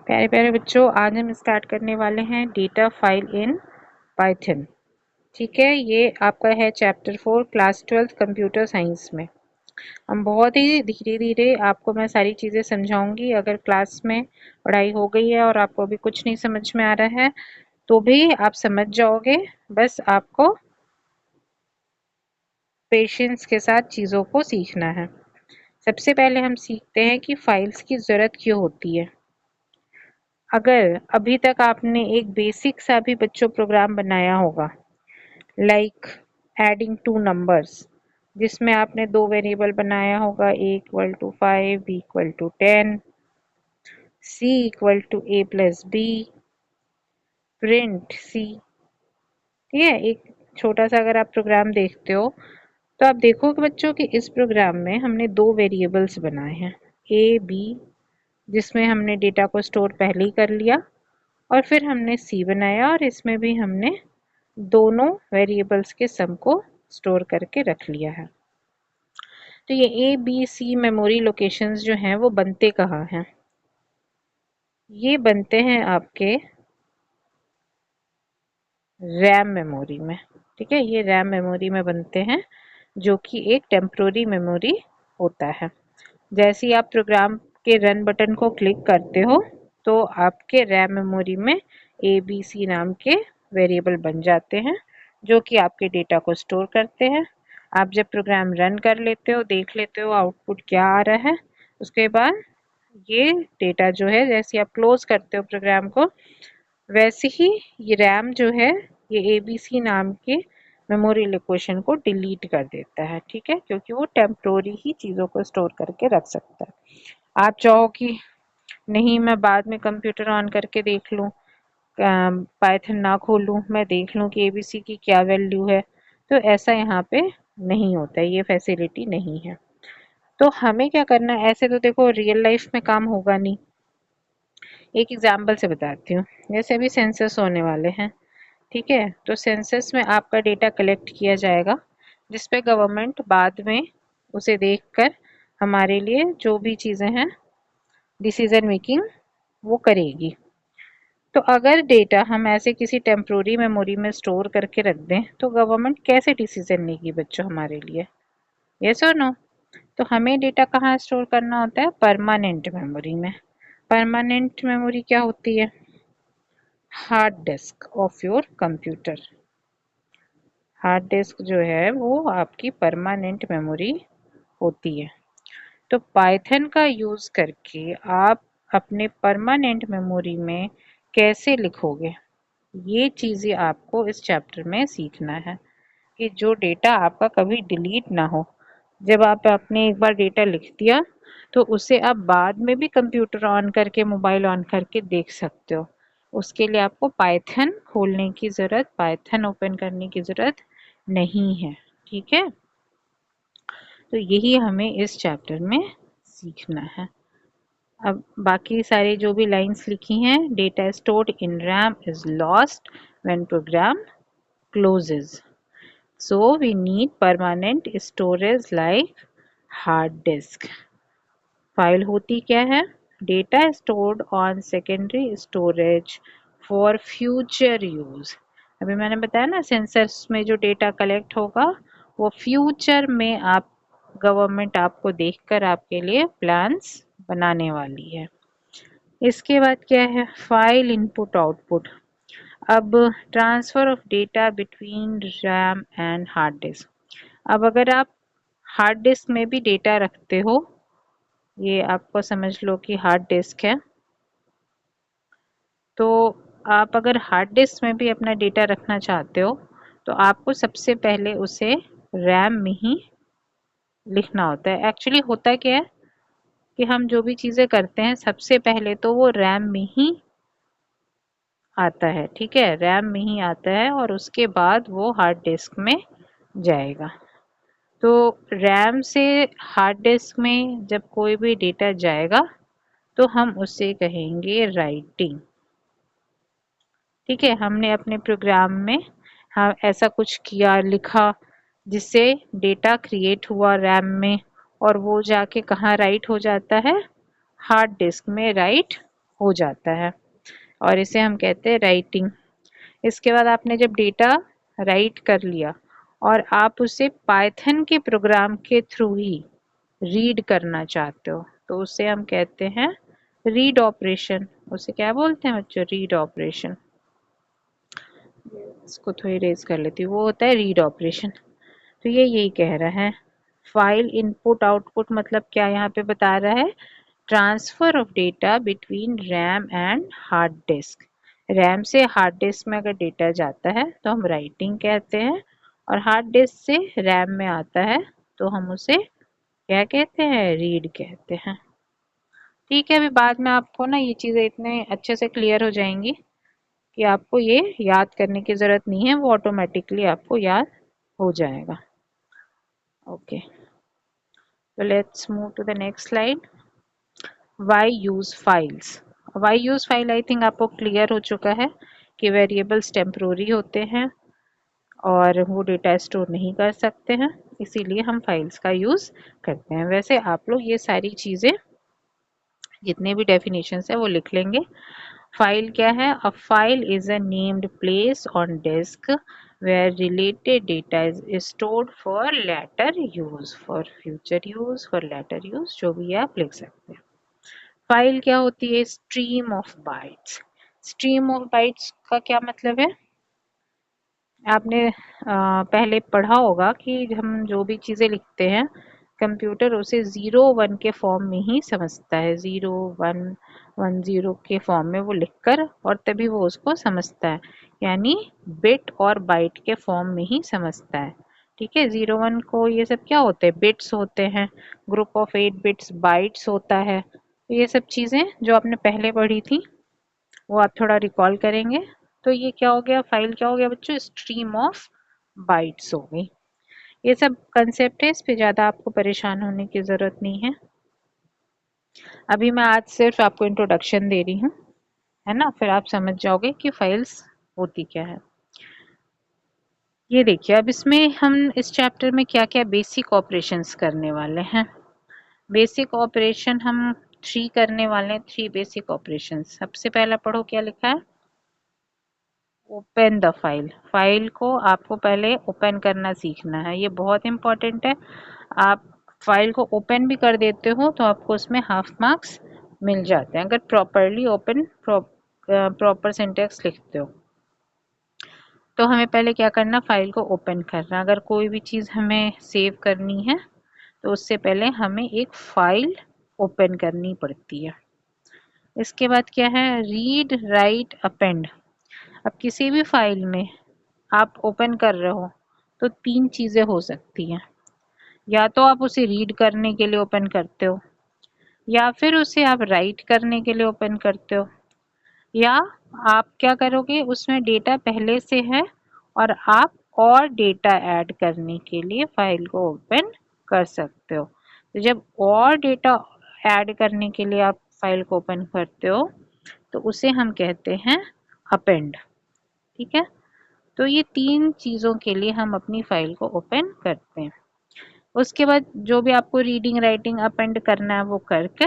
प्यारे प्यारे बच्चों, आज हम स्टार्ट करने वाले हैं डेटा फाइल इन पाइथन। ठीक है, ये आपका है चैप्टर 4 क्लास 12 कंप्यूटर साइंस में। हम बहुत ही धीरे धीरे आपको मैं सारी चीज़ें समझाऊंगी। अगर क्लास में पढ़ाई हो गई है और आपको अभी कुछ नहीं समझ में आ रहा है तो भी आप समझ जाओगे। बस आपको पेशेंस के साथ चीज़ों को सीखना है। सबसे पहले हम सीखते हैं कि फाइल्स की ज़रूरत क्यों होती है। अगर अभी तक आपने एक बेसिक सा भी बच्चों प्रोग्राम बनाया होगा, लाइक एडिंग टू नंबर्स, जिसमें आपने दो वेरिएबल बनाया होगा, a equal to 5, b equal to 10, c equal to a plus b, print c। ठीक है, एक छोटा सा अगर आप प्रोग्राम देखते हो तो आप देखोगे बच्चों कि इस प्रोग्राम में हमने दो वेरिएबल्स बनाए हैं, a b, जिसमें हमने डेटा को स्टोर पहले ही कर लिया, और फिर हमने c बनाया और इसमें भी हमने दोनों वेरिएबल्स के सम को स्टोर करके रख लिया है। तो ये A B C memory locations जो हैं वो बनते कहाँ हैं? ये बनते हैं आपके रैम मेमोरी में। ठीक है, ये रैम मेमोरी में बनते हैं, जो कि एक टेम्प्रोरी मेमोरी होता है। जैसे ही आप प्रोग्राम के रन बटन को क्लिक करते हो तो आपके रैम मेमोरी में ए बी सी नाम के वेरिएबल बन जाते हैं, जो कि आपके डेटा को स्टोर करते हैं। आप जब प्रोग्राम रन कर लेते हो, देख लेते हो आउटपुट क्या आ रहा है, उसके बाद ये डेटा जो है, जैसे आप क्लोज करते हो प्रोग्राम को, वैसे ही ये रैम जो है ये ABC नाम के मेमोरी लोकेशन को डिलीट कर देता है। ठीक है, क्योंकि वो टेम्प्रोरी ही चीज़ों को स्टोर करके रख सकता है। आप चाहो कि नहीं मैं बाद में कंप्यूटर ऑन करके देख लूँ, पाइथन ना खोलूँ, मैं देख लूँ कि ABC की क्या वैल्यू है, तो ऐसा यहाँ पे नहीं होता है, ये फैसिलिटी नहीं है। तो हमें क्या करना है, ऐसे तो देखो रियल लाइफ में काम होगा नहीं। एक एग्जाम्पल से बताती हूँ। जैसे अभी सेंसस होने वाले हैं, ठीक है, तो सेंसस में आपका डेटा कलेक्ट किया जाएगा, जिस पे गवर्नमेंट बाद में उसे देखकर हमारे लिए जो भी चीज़ें हैं डिसीजन मेकिंग वो करेगी। तो अगर डेटा हम ऐसे किसी टेम्प्रोरी मेमोरी में स्टोर करके रख दें तो गवर्नमेंट कैसे डिसीजन लेगी बच्चों हमारे लिए? यस और नो? तो हमें डेटा कहाँ स्टोर करना होता है? परमानेंट मेमोरी में। परमानेंट मेमोरी क्या होती है? Hard disk of your computer. Hard disk जो है वो आपकी परमानेंट मेमोरी होती है। तो पाइथन का यूज़ करके आप अपने परमानेंट मेमोरी में कैसे लिखोगे, ये चीज़ें आपको इस चैप्टर में सीखना है, कि जो डेटा आपका कभी डिलीट ना हो। जब आप आपने एक बार डेटा लिख दिया तो उसे आप बाद में भी कंप्यूटर ऑन करके, मोबाइल ऑन करके देख सकते हो। उसके लिए आपको पाइथन खोलने की ज़रूरत, पाइथन ओपन करने की ज़रूरत नहीं है। ठीक है, तो यही हमें इस चैप्टर में सीखना है। अब बाकी सारी जो भी लाइंस लिखी हैं, data stored in RAM is lost when program closes, so we need permanent storage like hard disk. File होती क्या है? Data stored on secondary storage for future use. अभी मैंने बताया ना, सेंसर्स में जो डेटा कलेक्ट होगा वो फ्यूचर में आप गवर्नमेंट आपको देखकर आपके लिए प्लान्स बनाने वाली है। इसके बाद क्या है? File input output. अब transfer of data between RAM and hard disk. अब अगर आप हार्ड डिस्क में भी डेटा रखते हो, ये आपको समझ लो कि हार्ड डिस्क है, तो आप अगर हार्ड डिस्क में भी अपना डेटा रखना चाहते हो तो आपको सबसे पहले उसे रैम में ही लिखना होता है। एक्चुअली होता क्या है कि हम जो भी चीज़ें करते हैं सबसे पहले तो वो रैम में ही आता है। ठीक है, रैम में ही आता है और उसके बाद वो हार्ड डिस्क में जाएगा। तो रैम से हार्ड डिस्क में जब कोई भी डेटा जाएगा तो हम उसे कहेंगे राइटिंग। ठीक है, हमने अपने प्रोग्राम में हाँ ऐसा कुछ किया, लिखा, जिससे डेटा क्रिएट हुआ रैम में, और वो जाके कहाँ राइट हो जाता है? हार्ड डिस्क में राइट हो जाता है और इसे हम कहते हैं राइटिंग। इसके बाद आपने जब डेटा राइट कर लिया और आप उसे पाइथन के प्रोग्राम के थ्रू ही रीड करना चाहते हो तो उसे हम कहते हैं रीड ऑपरेशन। उसे क्या बोलते हैं बच्चों? Read operation. इसको थोड़ी रेज कर लेती हूँ, वो होता है रीड ऑपरेशन। तो ये यही कह रहा है फाइल इनपुट आउटपुट मतलब क्या यहाँ पे बता रहा है? Transfer of data between RAM and hard disc. RAM से हार्ड डिस्क में अगर डेटा जाता है तो हम राइटिंग कहते हैं और हार्ड डिस्क से रैम में आता है तो हम उसे क्या कहते हैं? रीड कहते हैं। ठीक है, अभी बाद में आपको ना ये चीज़ें इतने अच्छे से क्लियर हो जाएंगी कि आपको ये याद करने की ज़रूरत नहीं है, वो ऑटोमेटिकली आपको याद हो जाएगा। Okay, so let's move to the next slide. Why use files? Why use file I think आपको क्लियर हो चुका है कि वेरिएबल्स टेम्प्रोरी होते हैं और वो डेटा स्टोर नहीं कर सकते हैं, इसीलिए हम फाइल्स का यूज़ करते हैं। वैसे आप लोग ये सारी चीज़ें जितने भी डेफिनेशंस है वो लिख लेंगे। फाइल क्या है? A file is a named place on disk where related data is stored for later use, for future use, for later use, जो भी आप लिख सकते हैं। फाइल क्या होती है? Stream of bytes. Stream of bytes का क्या मतलब है? आपने पहले पढ़ा होगा कि हम जो भी चीज़ें लिखते हैं कंप्यूटर उसे 0 1 के फॉर्म में ही समझता है। 0 1 1 0 के फॉर्म में वो लिखकर और तभी वो उसको समझता है, यानी बिट और बाइट के फॉर्म में ही समझता है। ठीक है, 0 1 को ये सब क्या होते हैं? बिट्स होते हैं। ग्रुप ऑफ 8 बिट्स बाइट्स होता है। तो ये सब चीज़ें जो आपने पहले पढ़ी थी वो आप थोड़ा रिकॉल करेंगे। तो ये क्या हो गया? फाइल क्या हो गया बच्चों? स्ट्रीम ऑफ बाइट्स हो गई। ये सब कंसेप्ट है, इस पे ज़्यादा आपको परेशान होने की ज़रूरत नहीं है। अभी मैं आज सिर्फ आपको इंट्रोडक्शन दे रही हूँ, है ना? फिर आप समझ जाओगे कि फाइल्स होती क्या है। ये देखिए, अब इसमें हम इस चैप्टर में क्या क्या बेसिक ऑपरेशंस करने वाले हैं। बेसिक ऑपरेशन हम 3 करने वाले हैं। 3 बेसिक ऑपरेशन। सबसे पहला पढ़ो क्या लिखा है? Open the file. फाइल को आपको पहले ओपन करना सीखना है, ये बहुत इंपॉर्टेंट है। आप फाइल को ओपन भी कर देते हो तो आपको उसमें हाफ मार्क्स मिल जाते हैं अगर प्रॉपरली ओपन प्रॉपर सिंटेक्स लिखते हो। तो हमें पहले क्या करना? फाइल को ओपन करना। अगर कोई भी चीज़ हमें सेव करनी है तो उससे पहले हमें एक फाइल ओपन करनी पड़ती है। इसके बाद क्या है? Read write append. अब किसी भी फाइल में आप ओपन कर रहे हो तो 3 चीज़ें हो सकती हैं। या तो आप उसे रीड करने के लिए ओपन करते हो, या फिर उसे आप राइट करने के लिए ओपन करते हो, या आप क्या करोगे? उसमें डेटा पहले से है और आप और डेटा ऐड करने के लिए फाइल को ओपन कर सकते हो। तो जब और डेटा ऐड करने के लिए आप फाइल को ओपन करते हो तो उसे हम कहते हैं अपेंड। ठीक है, तो ये 3 चीज़ों के लिए हम अपनी फाइल को ओपन करते हैं। उसके बाद जो भी आपको रीडिंग राइटिंग अपेंड करना है वो करके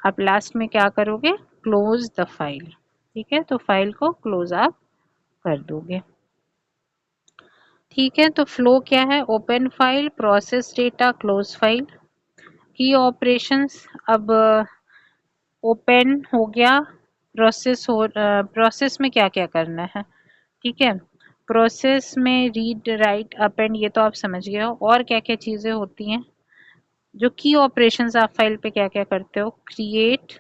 आप लास्ट में क्या करोगे? Close the file. ठीक है, तो फाइल को क्लोज आप कर दोगे। ठीक है, तो फ्लो क्या है? Open file, process data, close file. की ऑपरेशंस, अब ओपन हो गया, प्रोसेस में क्या क्या करना है? ठीक है, प्रोसेस में रीड राइट अपेंड ये तो आप समझ गए हो। और क्या क्या चीज़ें होती हैं जो की ऑपरेशंस आप फाइल पे क्या क्या करते हो? Create,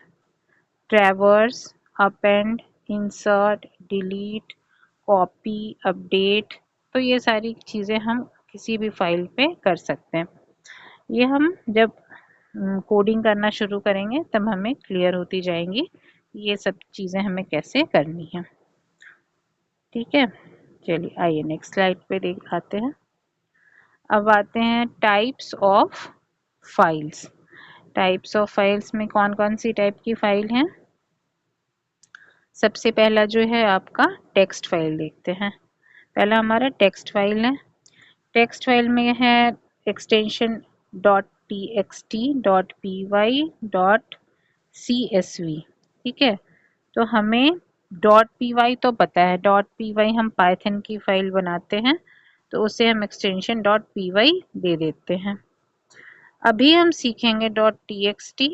traverse, append, insert, delete, copy, update. तो ये सारी चीज़ें हम किसी भी फाइल पे कर सकते हैं। ये हम जब कोडिंग करना शुरू करेंगे तब हमें क्लियर होती जाएंगी ये सब चीज़ें हमें कैसे करनी है। ठीक है, चलिए आइए नेक्स्ट स्लाइड पे देख आते हैं। अब आते हैं types of files. Types of files में कौन कौन सी टाइप की फाइल हैं? सबसे पहला जो है आपका टेक्स्ट फाइल देखते हैं। पहला हमारा टेक्स्ट फाइल है। टेक्स्ट फाइल में है एक्सटेंशन .txt, .py, .csv। ठीक है, तो हमें .py तो पता है, .py हम पाइथन की फाइल बनाते हैं तो उसे हम एक्सटेंशन .py दे देते हैं। अभी हम सीखेंगे .txt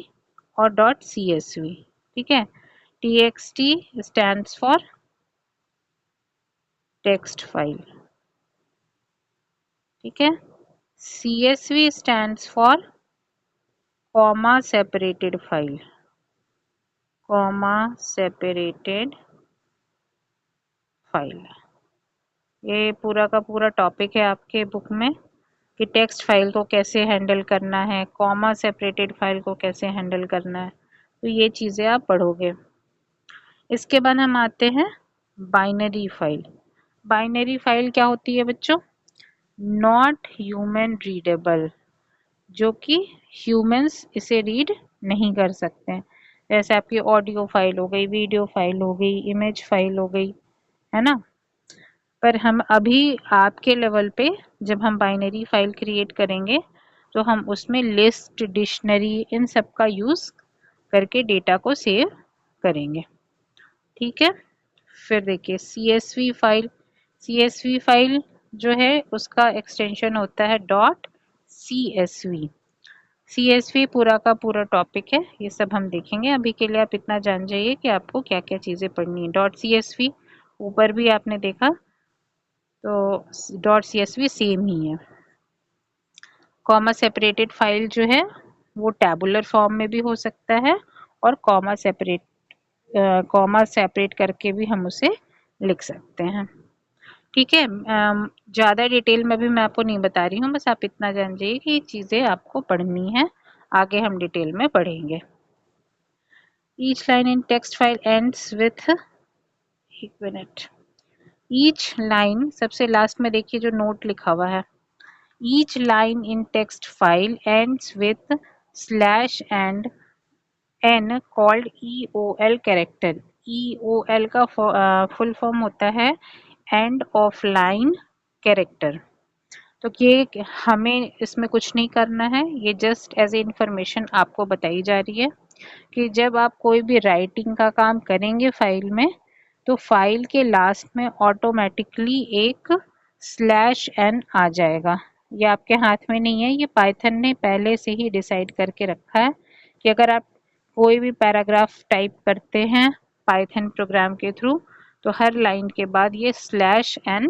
और .csv। ठीक है, txt stands for text file, ठीक है, csv stands for comma separated file, comma separated file. ये पूरा का पूरा टॉपिक है आपके बुक में कि टेक्स्ट फाइल को कैसे हैंडल करना है, कॉमा सेपरेटेड फाइल को कैसे हैंडल करना है, तो ये चीज़ें आप पढ़ोगे। इसके बाद हम आते हैं बाइनरी फाइल। बाइनरी फाइल क्या होती है बच्चों? नॉट ह्यूमन रीडेबल, जो कि ह्यूमंस इसे रीड नहीं कर सकते हैं। जैसे आपकी ऑडियो फाइल हो गई, वीडियो फाइल हो गई, इमेज फाइल हो गई, है ना। पर हम अभी आपके लेवल पे जब हम बाइनरी फाइल क्रिएट करेंगे तो हम उसमें लिस्ट, डिक्शनरी, इन सब का यूज़ करके डेटा को सेव करेंगे। ठीक है, फिर देखिए CSV फाइल। CSV फाइल जो है उसका एक्सटेंशन होता है .csv। CSV पूरा का पूरा टॉपिक है, ये सब हम देखेंगे। अभी के लिए आप इतना जान जाइए कि आपको क्या क्या चीज़ें पढ़नी है। .csv ऊपर भी आपने देखा, तो .csv सेम ही है। कॉमा सेपरेटेड फाइल जो है वो टैबुलर फॉर्म में भी हो सकता है और कॉमा सेपरेट करके भी हम उसे लिख सकते हैं। ठीक है, ज़्यादा डिटेल में भी मैं आपको नहीं बता रही हूँ, बस आप इतना जान जाइए कि ये चीज़ें आपको पढ़नी है, आगे हम डिटेल में पढ़ेंगे। Each line in text file ends with, एक मिनट, ईच लाइन सबसे लास्ट में देखिए जो नोट लिखा हुआ है, each line in text file ends with slash and N called EOL character. EOL का फुल फॉर्म होता है एंड ऑफ लाइन कैरेक्टर। तो ये हमें इसमें कुछ नहीं करना है, ये जस्ट एज ए इंफॉर्मेशन आपको बताई जा रही है कि जब आप कोई भी राइटिंग का काम करेंगे फाइल में तो फाइल के लास्ट में ऑटोमेटिकली एक स्लैश एन आ जाएगा। ये आपके हाथ में नहीं है, ये पाइथन ने पहले से ही डिसाइड करके रखा है कि अगर आप कोई भी पैराग्राफ टाइप करते हैं पाइथन प्रोग्राम के थ्रू तो हर लाइन के बाद ये स्लैश एन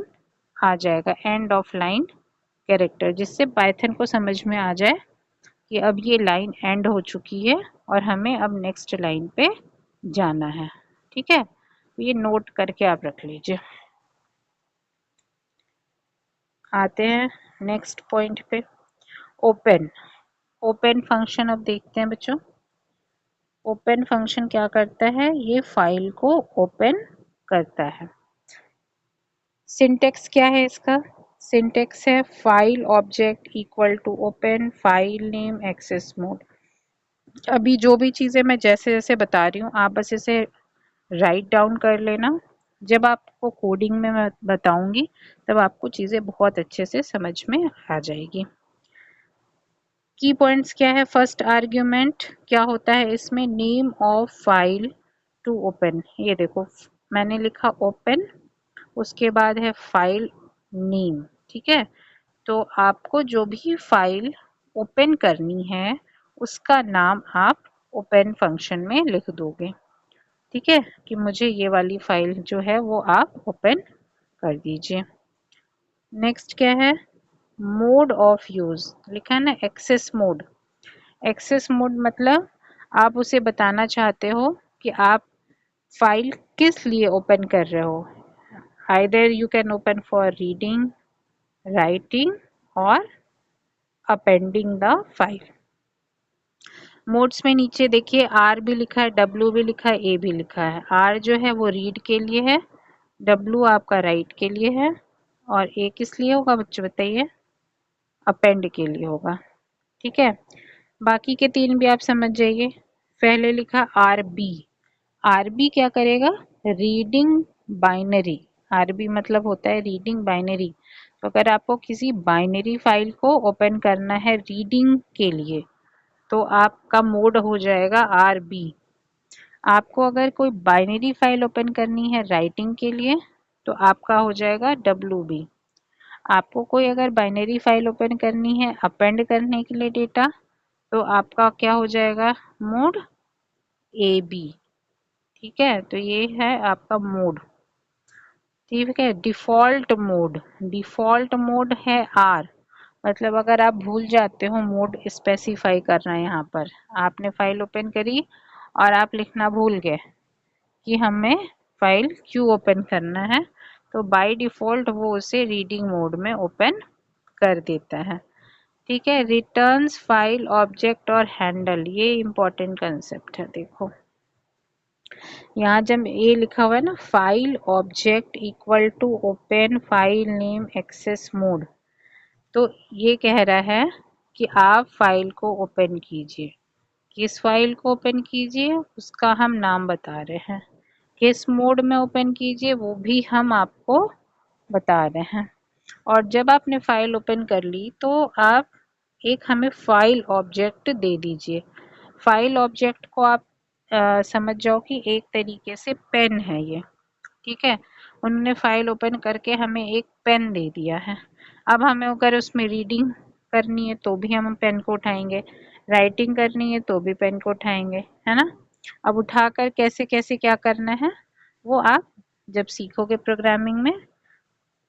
आ जाएगा, एंड ऑफ लाइन कैरेक्टर, जिससे पाइथन को समझ में आ जाए कि अब ये लाइन एंड हो चुकी है और हमें अब नेक्स्ट लाइन पे जाना है। ठीक है, तो ये नोट करके आप रख लीजिए। आते हैं नेक्स्ट पॉइंट पे, ओपन। ओपन फंक्शन अब देखते हैं बच्चों। ओपन फंक्शन क्या करता है? ये फाइल को ओपन करता है। सिंटेक्स क्या है इसका? सिंटेक्स है file object equal to open file name access mode. अभी जो भी चीज़ें मैं जैसे जैसे बता रही हूँ आप बस इसे राइट डाउन कर लेना। जब आपको कोडिंग में मैं बताऊंगी तब आपको चीज़ें बहुत अच्छे से समझ में आ जाएगी। की पॉइंट्स क्या है? फर्स्ट आर्ग्यूमेंट क्या होता है इसमें? Name of file to open. ये देखो मैंने लिखा ओपन, उसके बाद है फाइल नेम। ठीक है, तो आपको जो भी फाइल ओपन करनी है उसका नाम आप ओपन फंक्शन में लिख दोगे। ठीक है, कि मुझे ये वाली फाइल जो है वो आप ओपन कर दीजिए। नेक्स्ट क्या है? मोड ऑफ यूज़ लिखा है ना, एक्सेस मोड। एक्सेस मोड मतलब आप उसे बताना चाहते हो कि आप फाइल किस लिए ओपन कर रहे हो। Either you can open for reading, writing और अपेंडिंग द फाइल। मोड्स में नीचे देखिए आर भी लिखा है, डब्ल्यू भी लिखा है, ए भी लिखा है। आर जो है वो रीड के लिए है, डब्ल्यू आपका राइट के लिए है और ए किस लिए होगा बच्चों बताइए? अपेंड के लिए होगा। ठीक है, बाकी के तीन भी आप समझ जाइए। पहले लिखा आर बी। आर बी क्या करेगा? Reading binary. आर बी मतलब होता है रीडिंग बाइनरी। तो अगर आपको किसी बाइनरी फाइल को ओपन करना है रीडिंग के लिए तो आपका मोड हो जाएगा आर बी। आपको अगर कोई बाइनरी फाइल ओपन करनी है राइटिंग के लिए तो आपका हो जाएगा WB। आपको कोई अगर बाइनरी फाइल ओपन करनी है अपेंड करने के लिए डेटा तो आपका क्या हो जाएगा, मोड AB। ठीक है, तो ये है आपका मोड। ठीक है, डिफ़ॉल्ट मोड है R। मतलब अगर आप भूल जाते हो मोड स्पेसिफाई करना है, यहाँ पर आपने फाइल ओपन करी और आप लिखना भूल गए कि हमें फाइल क्यों ओपन करना है, तो बाय डिफ़ॉल्ट वो उसे रीडिंग मोड में ओपन कर देता है। ठीक है, रिटर्न्स फाइल ऑब्जेक्ट और हैंडल, ये इम्पोर्टेंट कंसेप्ट है। देखो यहाँ जब ये लिखा हुआ है ना, file object equal to open file name access mode, तो ये कह रहा है कि आप फाइल को ओपन कीजिए। किस फाइल को ओपन कीजिए उसका हम नाम बता रहे हैं, किस मोड में ओपन कीजिए वो भी हम आपको बता रहे हैं। और जब आपने फाइल ओपन कर ली तो आप एक हमें फाइल ऑब्जेक्ट दे दीजिए। फाइल ऑब्जेक्ट को आप समझ जाओ कि एक तरीके से पेन है ये। ठीक है, उन्होंने फाइल ओपन करके हमें एक पेन दे दिया है। अब हमें अगर उसमें रीडिंग करनी है तो भी हम पेन को उठाएंगे, राइटिंग करनी है तो भी पेन को उठाएंगे, है ना। अब उठाकर कैसे कैसे क्या करना है वो आप जब सीखोगे प्रोग्रामिंग में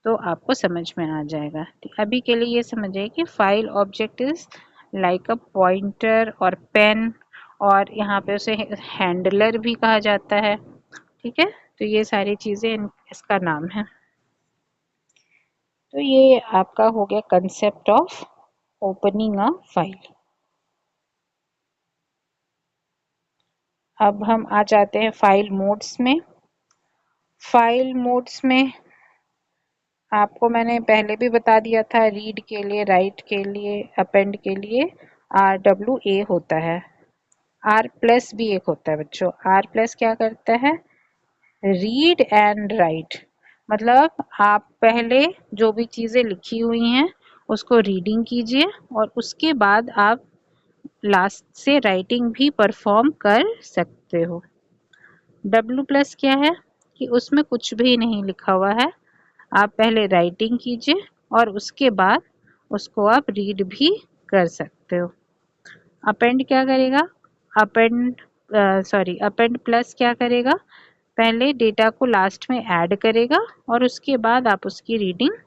तो आपको समझ में आ जाएगा। अभी के लिए ये समझिए कि file object is like a pointer और पेन, और यहाँ पे उसे हैंडलर भी कहा जाता है। ठीक है, तो ये सारी चीज़ें इसका नाम है। तो ये आपका हो गया concept of opening a file. अब हम आ जाते हैं फाइल मोड्स में। फाइल मोड्स में आपको मैंने पहले भी बता दिया था, रीड के लिए, राइट के लिए, अपेंड के लिए RWA होता है। R प्लस भी एक होता है बच्चों। R प्लस क्या करता है, रीड एंड राइट। मतलब आप पहले जो भी चीज़ें लिखी हुई हैं उसको रीडिंग कीजिए और उसके बाद आप लास्ट से राइटिंग भी परफॉर्म कर सकते हो। W प्लस क्या है कि उसमें कुछ भी नहीं लिखा हुआ है, आप पहले राइटिंग कीजिए और उसके बाद उसको आप रीड भी कर सकते हो। अपेंड क्या करेगा, अपेंड प्लस क्या करेगा, पहले डेटा को लास्ट में ऐड करेगा और उसके बाद आप उसकी रीडिंग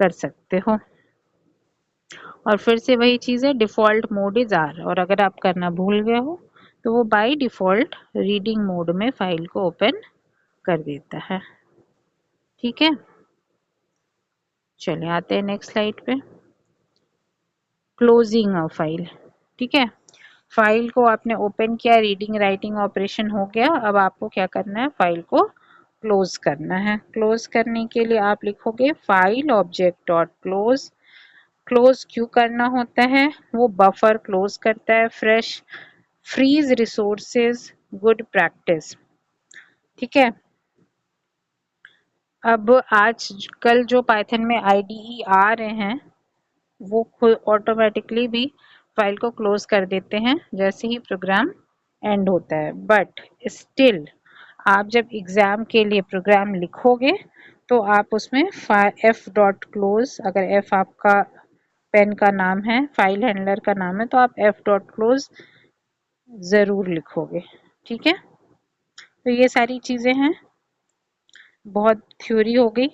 कर सकते हो। और फिर से वही चीज़ है, डिफ़ॉल्ट मोड इज R, और अगर आप करना भूल गए हो तो वो बाय डिफ़ॉल्ट रीडिंग मोड में फाइल को ओपन कर देता है। ठीक है, चलिए आते हैं नेक्स्ट स्लाइड पे। Closing a file. ठीक है, फाइल को आपने ओपन किया, रीडिंग राइटिंग ऑपरेशन हो गया, अब आपको क्या करना है, फाइल को क्लोज करना है। क्लोज करने के लिए आप लिखोगे file object dot close. Close क्यों करना होता है, वो बफर क्लोज करता है, फ्रीज रिसोर्सेज, गुड प्रैक्टिस। ठीक है, अब आजकल जो पाइथन में IDE आ रहे हैं वो खुद ऑटोमेटिकली भी फाइल को क्लोज कर देते हैं जैसे ही प्रोग्राम एंड होता है। बट स्टिल आप जब एग्ज़ाम के लिए प्रोग्राम लिखोगे तो आप उसमें f डॉट क्लोज, अगर f आपका पेन का नाम है, फाइल हैंडलर का नाम है, तो आप f डॉट क्लोज ज़रूर लिखोगे। ठीक है, तो ये सारी चीज़ें हैं, बहुत थ्योरी हो गई।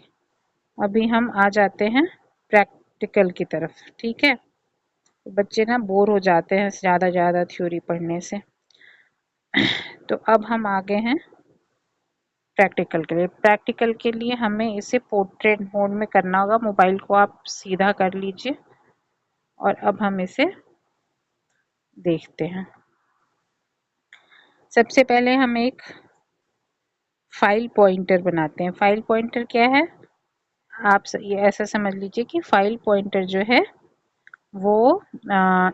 अभी हम आ जाते हैं प्रैक्टिकल की तरफ। ठीक है, बच्चे ना बोर हो जाते हैं ज़्यादा थ्योरी पढ़ने से। तो अब हम आगे हैं प्रैक्टिकल के लिए। प्रैक्टिकल के लिए हमें इसे पोर्ट्रेट मोड में करना होगा। मोबाइल को आप सीधा कर लीजिए और अब हम इसे देखते हैं। सबसे पहले हम एक फाइल पॉइंटर बनाते हैं। फाइल पॉइंटर क्या है, आप ये ऐसा समझ लीजिए कि फाइल पॉइंटर जो है वो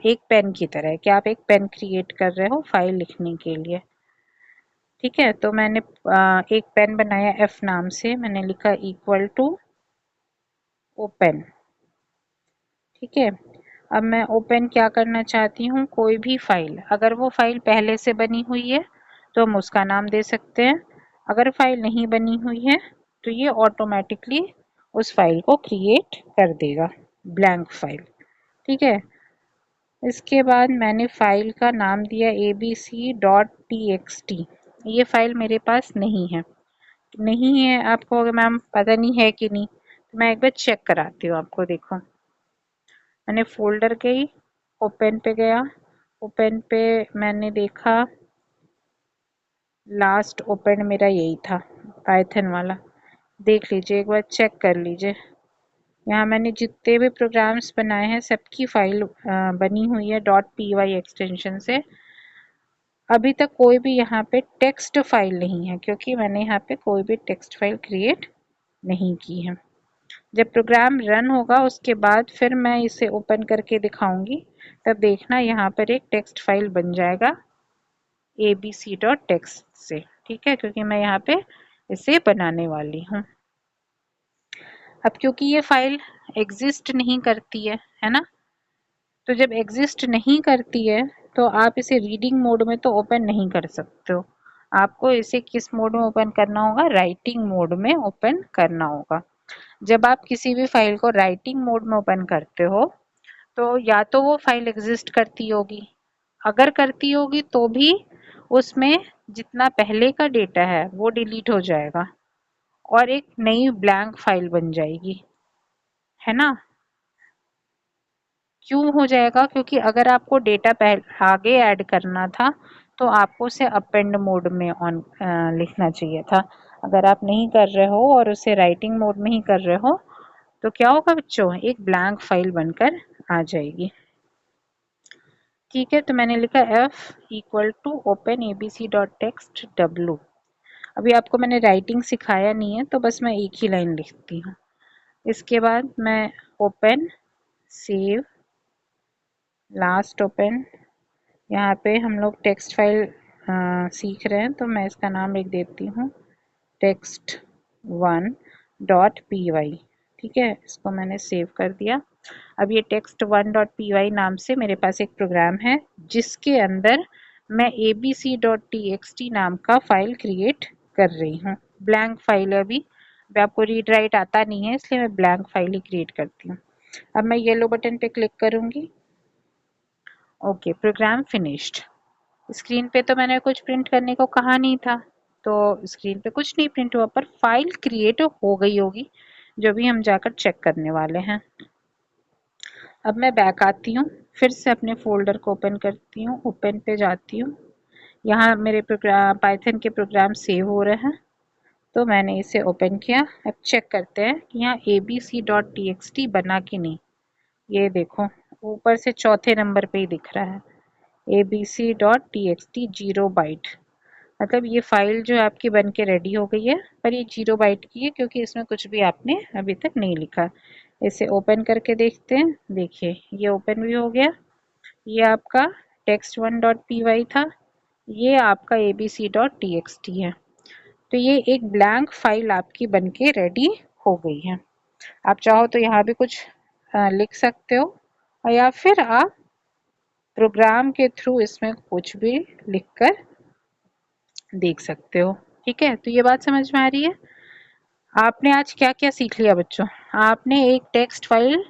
एक पेन की तरह है कि आप एक पेन क्रिएट कर रहे हो फाइल लिखने के लिए। ठीक है, तो मैंने एक पेन बनाया F नाम से, मैंने लिखा इक्वल टू ओपन। ठीक है, अब मैं ओपन क्या करना चाहती हूँ, कोई भी फाइल, अगर वो फाइल पहले से बनी हुई है तो हम उसका नाम दे सकते हैं। अगर फाइल नहीं बनी हुई है तो ये ऑटोमेटिकली उस फाइल को क्रिएट कर देगा, ब्लैंक फाइल। ठीक है, इसके बाद मैंने फाइल का नाम दिया abc.txt। ये फाइल मेरे पास नहीं है। आपको मैम पता नहीं है कि नहीं, तो मैं एक बार चेक कराती हूँ आपको। देखो, मैंने फोल्डर गई, ओपन पे गया, ओपन पे मैंने देखा, लास्ट ओपन मेरा यही था, पाइथन वाला। देख लीजिए, एक बार चेक कर लीजिए। यहाँ मैंने जितने भी प्रोग्राम्स बनाए हैं सबकी फाइल बनी हुई है .py एक्सटेंशन से। अभी तक कोई भी यहाँ पे टेक्स्ट फाइल नहीं है, क्योंकि मैंने यहाँ पे कोई भी टेक्स्ट फाइल क्रिएट नहीं की है। जब प्रोग्राम रन होगा उसके बाद फिर मैं इसे ओपन करके दिखाऊंगी, तब देखना यहाँ पर एक टेक्स्ट फाइल बन जाएगा abc.text से। ठीक है, क्योंकि मैं यहाँ पे इसे बनाने वाली हूँ। अब क्योंकि ये फाइल एग्जिस्ट नहीं करती है ना, तो जब एग्जिस्ट नहीं करती है तो आप इसे रीडिंग मोड में तो ओपन नहीं कर सकते हो। आपको इसे किस मोड में ओपन करना होगा? राइटिंग मोड में ओपन करना होगा। जब आप किसी भी फाइल को राइटिंग मोड में ओपन करते हो तो या तो वो फाइल एग्जिस्ट करती होगी, अगर करती होगी तो भी उसमें जितना पहले का डेटा है वो डिलीट हो जाएगा और एक नई ब्लैंक फाइल बन जाएगी, है ना। क्यों हो जाएगा? क्योंकि अगर आपको डेटा आगे ऐड करना था तो आपको उसे अपेंड मोड में ऑन लिखना चाहिए था। अगर आप नहीं कर रहे हो और उसे राइटिंग मोड में ही कर रहे हो तो क्या होगा बच्चों? एक ब्लैंक फाइल बनकर आ जाएगी। ठीक है, तो मैंने लिखा f=open abc.txt अभी आपको मैंने राइटिंग सिखाया नहीं है तो बस मैं एक ही लाइन लिखती हूँ। इसके बाद मैं ओपन, सेव, लास्ट ओपन, यहाँ पे हम लोग टेक्स्ट फाइल सीख रहे हैं तो मैं इसका नाम लिख देती हूँ text1.py। ठीक है, इसको मैंने सेव कर दिया। अब ये text1.py नाम से मेरे पास एक प्रोग्राम है जिसके अंदर मैं abc.txt नाम का फाइल क्रिएट कर रही हूँ। ब्लैंक फाइल है अभी आपको रीड राइट आता नहीं है, इसलिए मैं ब्लैंक फाइल ही क्रिएट करती हूँ। अब मैं येलो बटन पे क्लिक करूँगी। Okay, program finished. स्क्रीन पे तो मैंने कुछ प्रिंट करने को कहा नहीं था, तो स्क्रीन पे कुछ नहीं प्रिंट हुआ, पर फाइल क्रिएट हो गई होगी, जो भी हम जाकर चेक करने वाले हैं। अब मैं बैक आती हूँ, फिर से अपने फोल्डर को ओपन करती हूँ, ओपन पे जाती हूँ। यहाँ मेरे प्रोग्राम पाइथन के प्रोग्राम सेव हो रहे हैं तो मैंने इसे ओपन किया। अब चेक करते हैं कि यहाँ abc.txt बना कि नहीं। ये देखो, ऊपर से चौथे नंबर पे ही दिख रहा है abc.txt 0 बाइट। मतलब ये फाइल जो आपकी बन के रेडी हो गई है, पर ये 0 बाइट की है क्योंकि इसमें कुछ भी आपने अभी तक नहीं लिखा। इसे ओपन करके देखते हैं। देखिए, ये ओपन भी हो गया। ये आपका text1.py था, ये आपका abc.txt है। तो ये एक ब्लैंक फाइल आपकी बनके रेडी हो गई है। आप चाहो तो यहाँ भी कुछ लिख सकते हो, और या फिर आप प्रोग्राम के थ्रू इसमें कुछ भी लिखकर देख सकते हो। ठीक है, तो ये बात समझ में आ रही है। आपने आज क्या क्या सीख लिया बच्चों? आपने एक टेक्स्ट फाइल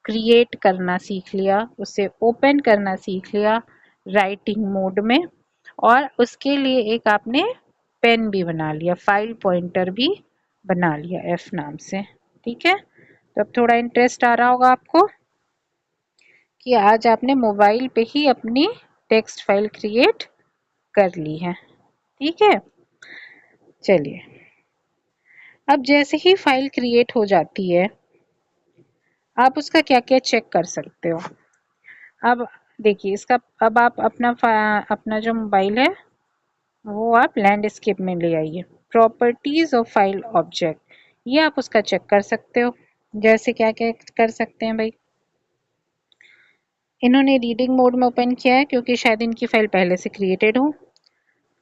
क्रिएट करना सीख लिया, उसे ओपन करना सीख लिया राइटिंग मोड में, और उसके लिए एक आपने पेन भी बना लिया, फाइल पॉइंटर भी बना लिया एफ नाम से। ठीक है, तो अब थोड़ा इंटरेस्ट आ रहा होगा आपको कि आज आपने मोबाइल पे ही अपनी टेक्स्ट फाइल क्रिएट कर ली है। ठीक है, चलिए, अब जैसे ही फाइल क्रिएट हो जाती है आप उसका क्या क्या चेक कर सकते हो। अब देखिए, इसका अब आप अपना जो मोबाइल है वो आप लैंडस्केप में ले आइए। प्रॉपर्टीज ऑफ फाइल ऑब्जेक्ट, ये आप उसका चेक कर सकते हो। जैसे क्या क्या कर सकते हैं भाई, इन्होंने रीडिंग मोड में ओपन किया है क्योंकि शायद इनकी फाइल पहले से क्रिएटेड हो।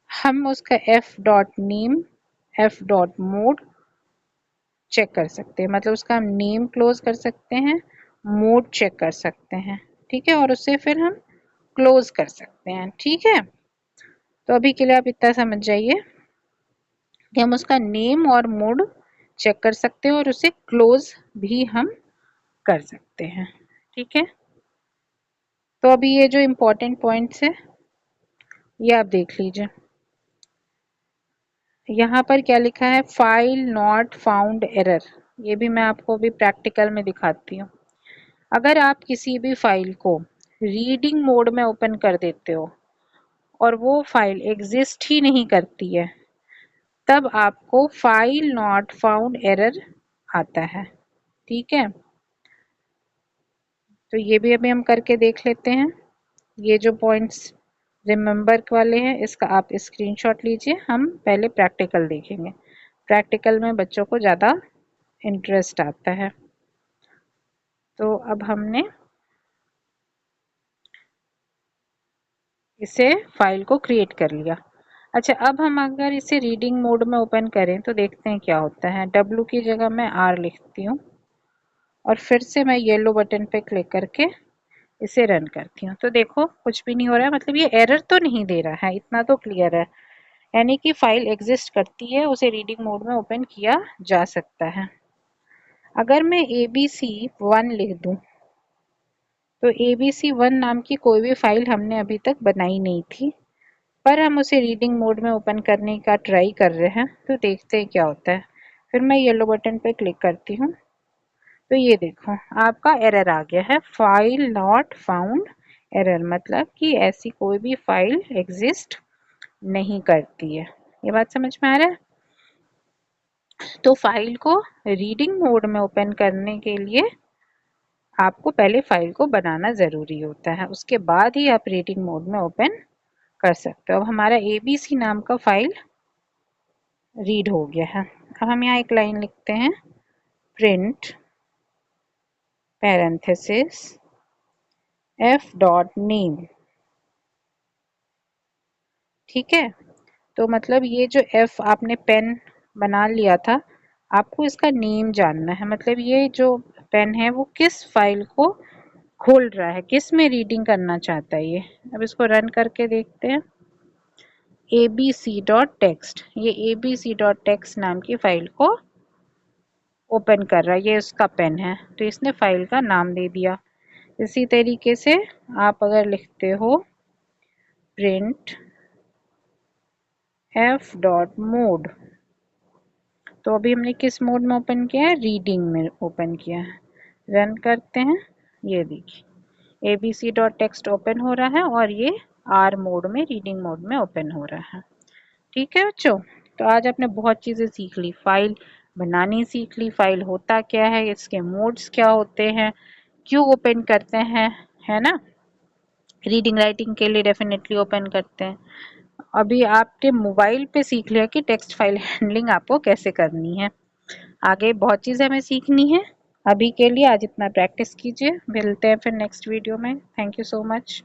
हम उसका f.name f.mode चेक कर सकते हैं, मतलब उसका नेम क्लोज कर सकते हैं, मोड चेक कर सकते हैं। ठीक है, और उससे फिर हम क्लोज कर सकते हैं। ठीक है, तो अभी के लिए आप इतना समझ जाइए कि हम उसका नेम और मोड चेक कर सकते हैं और उसे क्लोज भी हम कर सकते हैं। ठीक है, तो अभी ये जो इम्पोर्टेंट पॉइंट्स है ये आप देख लीजिए। यहाँ पर क्या लिखा है, फाइल नॉट फाउंड एरर। ये भी मैं आपको अभी प्रैक्टिकल में दिखाती हूँ। अगर आप किसी भी फाइल को रीडिंग मोड में ओपन कर देते हो और वो फाइल एग्जिस्ट ही नहीं करती है, तब आपको फाइल नॉट फाउंड एरर आता है। ठीक है, तो ये भी अभी हम करके देख लेते हैं। ये जो पॉइंट्स रिमेंबर वाले हैं इसका आप स्क्रीनशॉट लीजिए, हम पहले प्रैक्टिकल देखेंगे। प्रैक्टिकल में बच्चों को ज़्यादा इंटरेस्ट आता है। तो अब हमने इसे फाइल को क्रिएट कर लिया। अच्छा, अब हम अगर इसे रीडिंग मोड में ओपन करें तो देखते हैं क्या होता है। W की जगह मैं R लिखती हूँ और फिर से मैं येलो बटन पे क्लिक करके इसे रन करती हूँ। तो देखो कुछ भी नहीं हो रहा है, मतलब ये एरर तो नहीं दे रहा है, इतना तो क्लियर है। यानी कि फाइल एग्जिस्ट करती है, उसे रीडिंग मोड में ओपन किया जा सकता है। अगर मैं ABC1 लिख दूं तो ABC1 नाम की कोई भी फाइल हमने अभी तक बनाई नहीं थी, पर हम उसे रीडिंग मोड में ओपन करने का ट्राई कर रहे हैं। तो देखते हैं क्या होता है। फिर मैं येलो बटन पे क्लिक करती हूँ तो ये देखो आपका एरर आ गया है, फाइल नॉट फाउंड एरर, मतलब कि ऐसी कोई भी फाइल एग्जिस्ट नहीं करती है। ये बात समझ में आ रहा है? तो फाइल को रीडिंग मोड में ओपन करने के लिए आपको पहले फाइल को बनाना ज़रूरी होता है, उसके बाद ही आप रीडिंग मोड में ओपन कर सकते हो। अब हमारा ABC नाम का फाइल रीड हो गया है। अब हम यहाँ एक लाइन लिखते हैं, print parenthesis f dot name. ठीक है, तो मतलब ये जो f आपने पेन बना लिया था, आपको इसका नेम जानना है, मतलब ये जो पेन है वो किस फाइल को खोल रहा है, किस में रीडिंग करना चाहता है ये। अब इसको रन करके देखते हैं। abc.txt, ये abc.txt नाम की फाइल को ओपन कर रहा है, ये उसका पेन है, तो इसने फाइल का नाम दे दिया। इसी तरीके से आप अगर लिखते हो प्रिंट f डॉट मोड, तो अभी हमने किस मोड में ओपन किया है, रीडिंग में ओपन किया है। रन करते हैं, ये देखिए abc.txt ओपन हो रहा है और ये R मोड में, रीडिंग मोड में ओपन हो रहा है। ठीक है बच्चों, तो आज आपने बहुत चीज़ें सीख ली, फाइल बनानी सीख ली, फाइल होता क्या है, इसके मोड्स क्या होते हैं, क्यों ओपन करते हैं, है ना। रीडिंग राइटिंग के लिए डेफिनेटली ओपन करते हैं। अभी आपने मोबाइल पे सीख लिया कि टेक्स्ट फाइल हैंडलिंग आपको कैसे करनी है। आगे बहुत चीज़ें हमें सीखनी है। अभी के लिए आज इतना प्रैक्टिस कीजिए, मिलते हैं फिर नेक्स्ट वीडियो में। Thank you so much.